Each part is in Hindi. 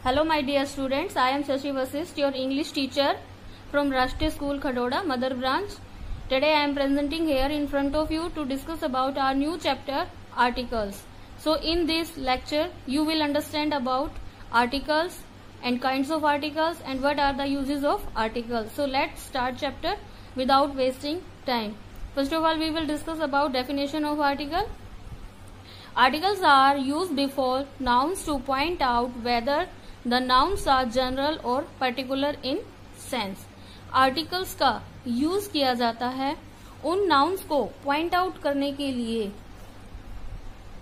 Hello my dear students, I am Shashi Vasist, your English teacher from Rashtriya School Khadoda, Mother Branch. Today I am presenting here in front of you to discuss about our new chapter, articles. So in this lecture, you will understand about articles and kinds of articles and what are the uses of articles. So let's start chapter without wasting time. First of all, we will discuss about definition of article. Articles are used before nouns to point out whether the nouns are general or particular in sense. Articles का यूज किया जाता है उन nouns को point out करने के लिए.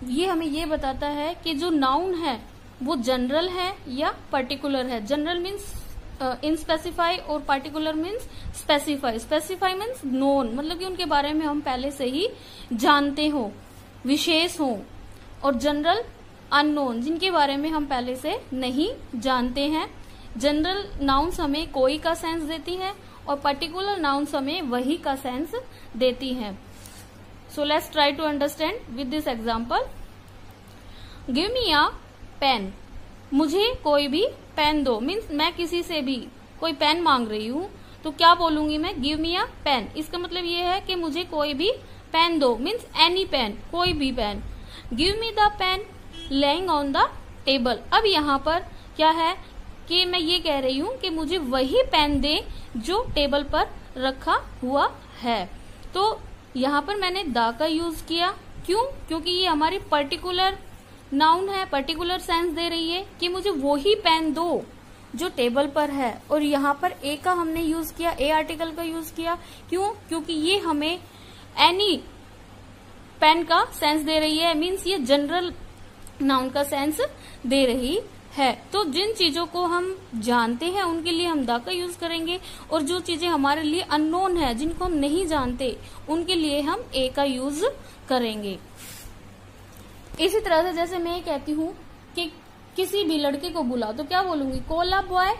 ये हमें ये बताता है कि जो noun है वो जनरल है या पर्टिकुलर है. जनरल मीन्स इनस्पेसिफाई और particular means specify. Specify means known, मतलब कि उनके बारे में हम पहले से ही जानते हो, विशेष हो. और जनरल अननोन, जिनके बारे में हम पहले से नहीं जानते हैं. जनरल नाउन्स हमें कोई का सेंस देती है और पर्टिकुलर नाउन्स हमें वही का सेंस देती हैं. So let's try to understand with this example. Give me a pen. मुझे कोई भी पेन दो. मीन्स मैं किसी से भी कोई पेन मांग रही हूँ तो क्या बोलूंगी मैं? Give me a pen. इसका मतलब ये है कि मुझे कोई भी पेन दो. मीन्स एनी पेन, कोई भी pen. Give me the pen lying on the table. अब यहाँ पर क्या है कि मैं ये कह रही हूँ कि मुझे वही पेन दे जो टेबल पर रखा हुआ है. तो यहाँ पर मैंने द का यूज किया. क्यों? क्योंकि ये हमारी पर्टिकुलर नाउन है, पर्टिकुलर सेंस दे रही है कि मुझे वही पेन दो जो टेबल पर है. और यहाँ पर ए का हमने यूज किया, ए आर्टिकल का यूज किया. क्यों? क्योंकि ये हमें एनी पेन का सेंस दे रही है. मीन्स ये जनरल नाउन का सेंस दे रही है. तो जिन चीजों को हम जानते हैं उनके लिए हम द का यूज करेंगे और जो चीजें हमारे लिए अननोन है, जिनको हम नहीं जानते, उनके लिए हम ए का यूज करेंगे. इसी तरह से जैसे मैं कहती हूँ कि किसी भी लड़के को बुलाओ तो क्या बोलूंगी? Call a boy,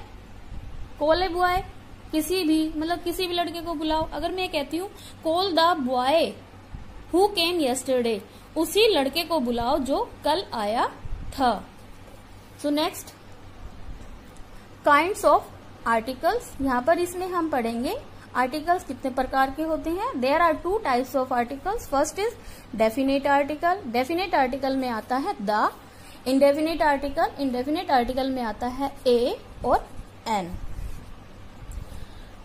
call a boy. किसी भी मतलब किसी भी लड़के को बुलाओ. अगर मैं कहती हूँ call the boy who came yesterday, उसी लड़के को बुलाओ जो कल आया था. So next, kinds of articles. यहाँ पर इसमें हम पढ़ेंगे आर्टिकल्स कितने प्रकार के होते हैं. There are two types of articles. First is definite article. Definite article में आता है the. Indefinite article, indefinite article में आता है ए और एन.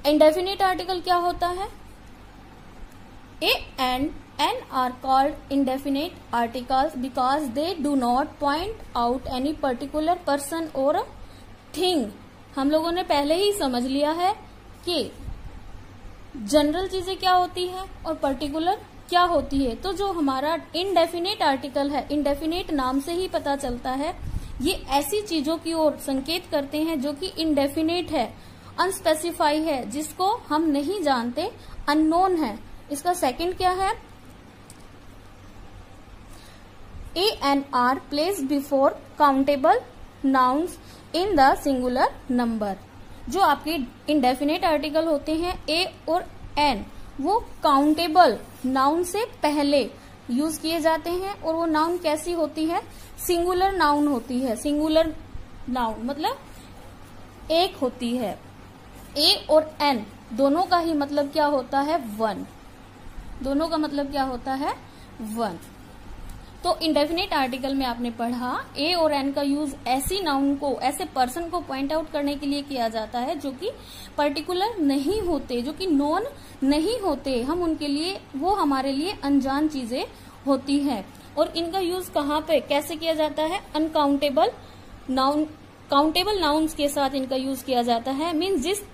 इंडेफिनेट आर्टिकल क्या होता है? A and N are called indefinite articles because they do not point out any particular person or thing. हम लोगों ने पहले ही समझ लिया है कि जनरल चीजें क्या होती है और पर्टिकुलर क्या होती है. तो जो हमारा इनडेफिनेट आर्टिकल है, इनडेफिनेट नाम से ही पता चलता है, ये ऐसी चीजों की ओर संकेत करते हैं जो कि इनडेफिनेट है, अनस्पेसिफाई है, जिसको हम नहीं जानते, अननोन है. इसका सेकंड क्या है? A and R placed before countable nouns in the singular number. जो आपके इंडेफिनेट आर्टिकल होते हैं A और N, वो काउंटेबल नाउन से पहले यूज किए जाते हैं. और वो नाउन कैसी होती है? सिंगुलर नाउन होती है. सिंगुलर नाउन मतलब एक होती है. A और N दोनों का ही मतलब क्या होता है? वन. दोनों का मतलब क्या होता है? वन. तो इंडेफिनेट आर्टिकल में आपने पढ़ा ए और एन का यूज ऐसी नाउन को, ऐसे पर्सन को पॉइंट आउट करने के लिए किया जाता है जो कि पर्टिकुलर नहीं होते, जो कि नोन नहीं होते. हम उनके लिए, वो हमारे लिए अनजान चीजें होती हैं. और इनका यूज कहाँ पे, कैसे किया जाता है? अनकाउंटेबल नाउन, काउंटेबल नाउन्स के साथ इनका यूज किया जाता है. मीन्स जिस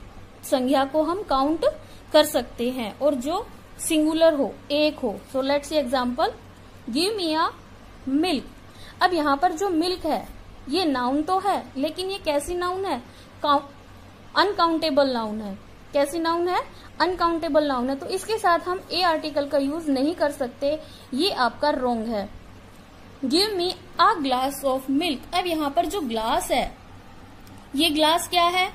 संज्ञा को हम काउंट कर सकते हैं और जो सिंगुलर हो, एक हो. So let's see example. Give me a milk. अब यहाँ पर जो मिल्क है ये नाउन तो है, लेकिन ये कैसी नाउन है? अनकाउंटेबल नाउन है. कैसी नाउन है? अनकाउंटेबल नाउन है. तो इसके साथ हम ए आर्टिकल का यूज नहीं कर सकते, ये आपका रॉन्ग है. Give me a glass of milk. अब यहाँ पर जो ग्लास है, ये ग्लास क्या है?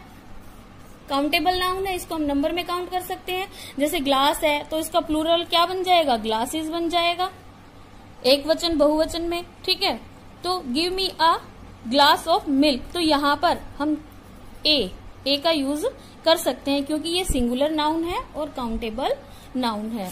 काउंटेबल नाउन है, इसको हम नंबर में काउंट कर सकते हैं. जैसे ग्लास है तो इसका प्लूरल क्या बन जाएगा? ग्लासेस बन जाएगा, एक वचन बहुवचन में. ठीक है. तो give me a glass of milk, तो यहाँ पर हम ए का यूज कर सकते हैं क्योंकि ये सिंगुलर नाउन है और काउंटेबल नाउन है।